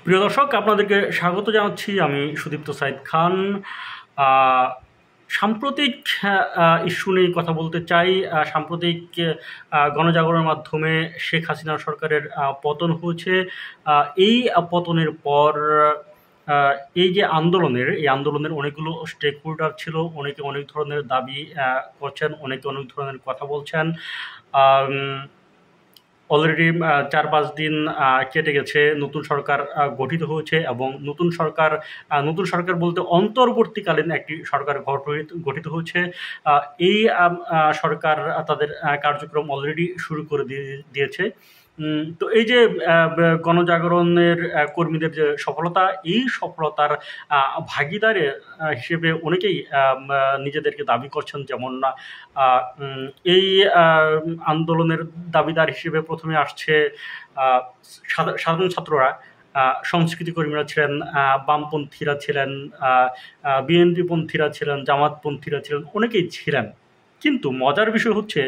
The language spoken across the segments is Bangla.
প্রিয় দর্শক, আপনাদেরকে স্বাগত জানাচ্ছি। আমি সুদীপ্ত সাইদ খান। আহ, সাম্প্রতিক ইস্যু নিয়ে কথা বলতে চাই। সাম্প্রতিক গণজাগরণের মাধ্যমে শেখ হাসিনা সরকারের পতন হয়েছে। এই পতনের পর আহ, এই আন্দোলনের অনেকগুলো স্টেক হোল্ডার ছিল। অনেকে অনেক ধরনের দাবি করছেন, অনেকে অনেক ধরনের কথা বলছেন। অলরেডি ৪-৫ দিন কেটে গেছে, নতুন সরকার গঠিত হয়েছে এবং নতুন সরকার বলতে অন্তর্বর্তীকালীন একটি সরকার গঠিত হয়েছে। এই সরকার তাদের কার্যক্রম অলরেডি শুরু করে দিয়েছে। তো এই যে গণজাগরণের কর্মীদের যে সফলতা, এই সফলতার ভাগিদার হিসেবে অনেকেই নিজেদেরকে দাবি করছেন। যেমন এই আন্দোলনের দাবিদার হিসেবে প্রথমে আসছে সাধারণ ছাত্ররা, সংস্কৃতি কর্মীরা ছিলেন, বামপন্থীরা ছিলেন, বিএনপি পন্থীরা ছিলেন, জামাতপন্থীরা ছিলেন, অনেকেই ছিলেন। কিন্তু মজার বিষয় হচ্ছে,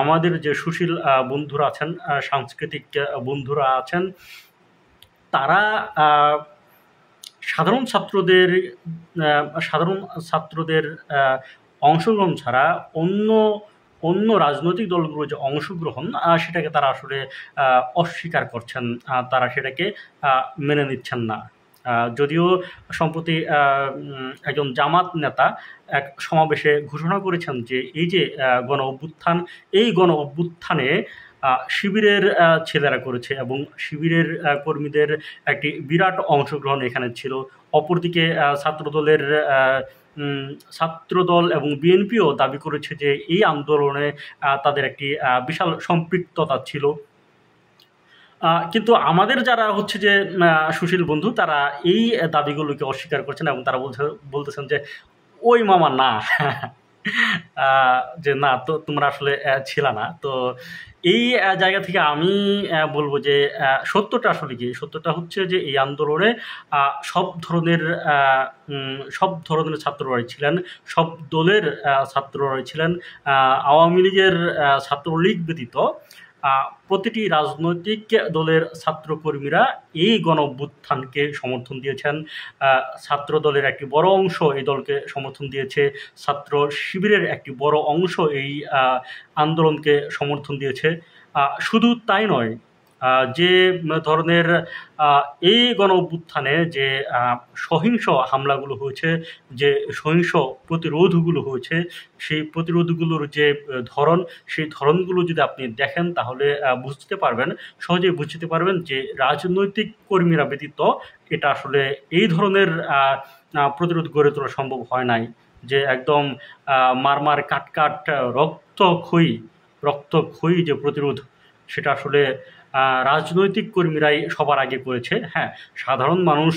আমাদের যে সুশীল বন্ধুরা আছেন, সাংস্কৃতিক বন্ধুরা আছেন, তারা সাধারণ ছাত্রদের অংশগ্রহণ ছাড়া অন্য অন্য রাজনৈতিক দলগুলোর যে অংশগ্রহণ, সেটাকে তারা আসলে অস্বীকার করছেন। তারা সেটাকে মেনে নিচ্ছেন না। যদিও সম্প্রতি একজন জামাত নেতা এক সমাবেশে ঘোষণা করেছেন যে এই যে গণ অভ্যুত্থানে শিবিরের ছেলেরা করেছে এবং শিবিরের কর্মীদের একটি বিরাট অংশগ্রহণ এখানে ছিল। অপরদিকে ছাত্রদল এবং বিএনপিও দাবি করেছে যে এই আন্দোলনে তাদের একটি বিশাল সম্পৃক্ততা ছিল। কিন্তু আমাদের যারা হচ্ছে যে সুশীল বন্ধু, তারা এই দাবিগুলোকে অস্বীকার করছেন এবং তারা বলতেছেন যে ওই মামা না, যে না, তো তোমরা আসলে ছিলা না। তো এই জায়গা থেকে আমি বলবো যে সত্যটা আসলে কি, সত্যটা হচ্ছে যে এই আন্দোলনে সব ধরনের ছাত্ররাই ছিলেন, সব দলের ছাত্ররাই ছিলেন। আওয়ামী লীগের ছাত্রলীগ ব্যতীত প্রতিটি রাজনৈতিক দলের ছাত্রকর্মীরা এই গণ অভ্যুত্থানকে সমর্থন দিয়েছেন। ছাত্র দলের একটি বড় অংশ এই দলকে সমর্থন দিয়েছে, ছাত্র শিবিরের একটি বড় অংশ এই আন্দোলনকে সমর্থন দিয়েছে। শুধু তাই নয়, যে ধরনের এই গণ অভ্যুত্থানে যে সহিংস হামলাগুলো হয়েছে, যে সহিংস প্রতিরোধগুলো হয়েছে, সেই প্রতিরোধগুলোর যে সেই ধরনগুলো যদি আপনি দেখেন, তাহলে সহজেই বুঝতে পারবেন যে রাজনৈতিক কর্মীরা ব্যতীত এটা আসলে এই ধরনের প্রতিরোধ গড়ে তোলা সম্ভব হয় নাই। যে একদম মারমার কাট রক্তক্ষয়ী যে প্রতিরোধ, সেটা আসলে রাজনৈতিক কর্মীরাই সবার আগে করেছে। হ্যাঁ, সাধারণ মানুষ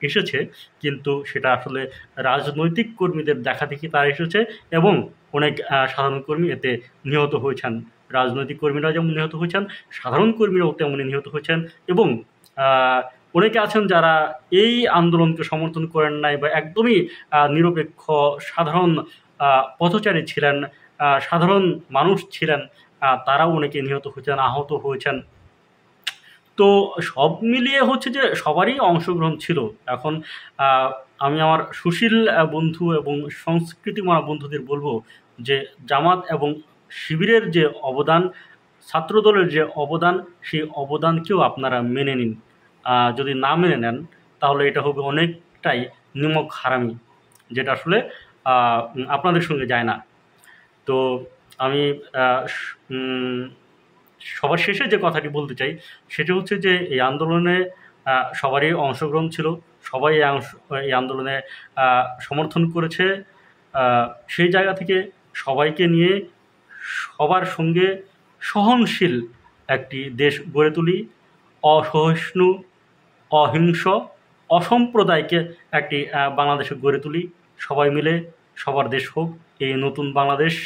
এসেছে, কিন্তু সেটা আসলে রাজনৈতিক কর্মীদের দেখাদেখি তারা এসেছে এবং অনেক সাধারণ কর্মী এতে নিহত হয়েছেন। রাজনৈতিক কর্মীরা যেমন নিহত হয়েছেন, সাধারণ কর্মীরাও তেমনই নিহত হয়েছেন। এবং অনেকে আছেন যারা এই আন্দোলনকে সমর্থন করেন নাই বা একদমই নিরপেক্ষ সাধারণ পথচারী ছিলেন, সাধারণ মানুষ ছিলেন, তারাও অনেকে নিহত হয়েছেন, আহত হয়েছেন। তো সব মিলিয়ে হচ্ছে যে সবারই অংশগ্রহণ ছিল। এখন আমি আমার সুশীল বন্ধু এবং সংস্কৃতিমনা বন্ধুদের বলবো যে জামাত এবং শিবিরের যে অবদান, ছাত্রদলের যে অবদান, সেই অবদানকেও আপনারা মেনে নিন। যদি না মেনে নেন, তাহলে এটা হবে অনেকটাই নিমক হারামি, যেটা আসলে আপনাদের সঙ্গে যায় না। তো আমি সবার শেষে যে কথাটি বলতে চাই, সেটা হচ্ছে যে এই আন্দোলনে সবারই অংশগ্রহণ ছিল, সবাই এই আন্দোলনে সমর্থন করেছে। সেই জায়গা থেকে সবাইকে নিয়ে সবার সঙ্গে সহনশীল একটি দেশ গড়ে তুলি, অসহিষ্ণু, অহিংস, অসাম্প্রদায়িক একটি বাংলাদেশে গড়ে তুলি। সবাই মিলে সবার দেশ হোক এই নতুন বাংলাদেশ।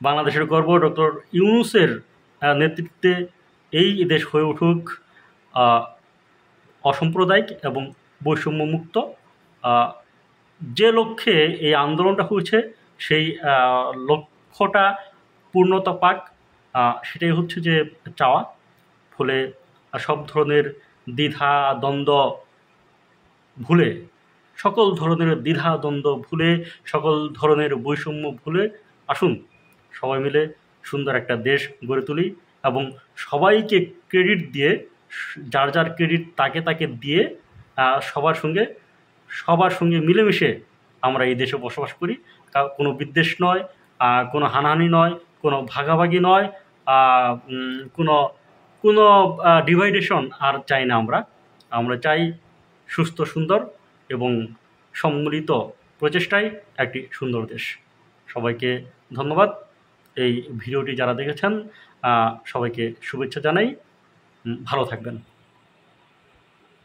বাংলাদেশের গর্ব ডক্টর ইউনূসের নেতৃত্বে এই দেশ হয়ে উঠুক অসাম্প্রদায়িক এবং বৈষম্যমুক্ত। যে লক্ষ্যে এই আন্দোলনটা হয়েছে, সেই লক্ষ্যটা পূর্ণতা পাক, সেটাই হচ্ছে যে চাওয়া। ফলে সব ধরনের দ্বিধা দ্বন্দ্ব ভুলে, সকল ধরনের দ্বিধা দ্বন্দ্ব ভুলে, সকল ধরনের বৈষম্য ভুলে আসুন সবাই মিলে সুন্দর একটা দেশ গড়ে তুলি এবং সবাইকে ক্রেডিট দিয়ে, যার যার ক্রেডিট তাকে তাকে দিয়ে সবার সঙ্গে মিলেমিশে আমরা এই দেশে বসবাস করি। কোনো বিদ্বেষ নয়, কোনো হানাহানি নয়, কোনো ভাগাভাগি নয়, কোনো কোনো ডিভাইডেশন আর চাই না। আমরা চাই সুস্থ, সুন্দর এবং সম্মিলিত প্রচেষ্টায় একটি সুন্দর দেশ। সবাইকে ধন্যবাদ। এই ভিডিওটি যারা দেখেছেন সবাইকে শুভেচ্ছা জানাই। ভালো থাকবেন।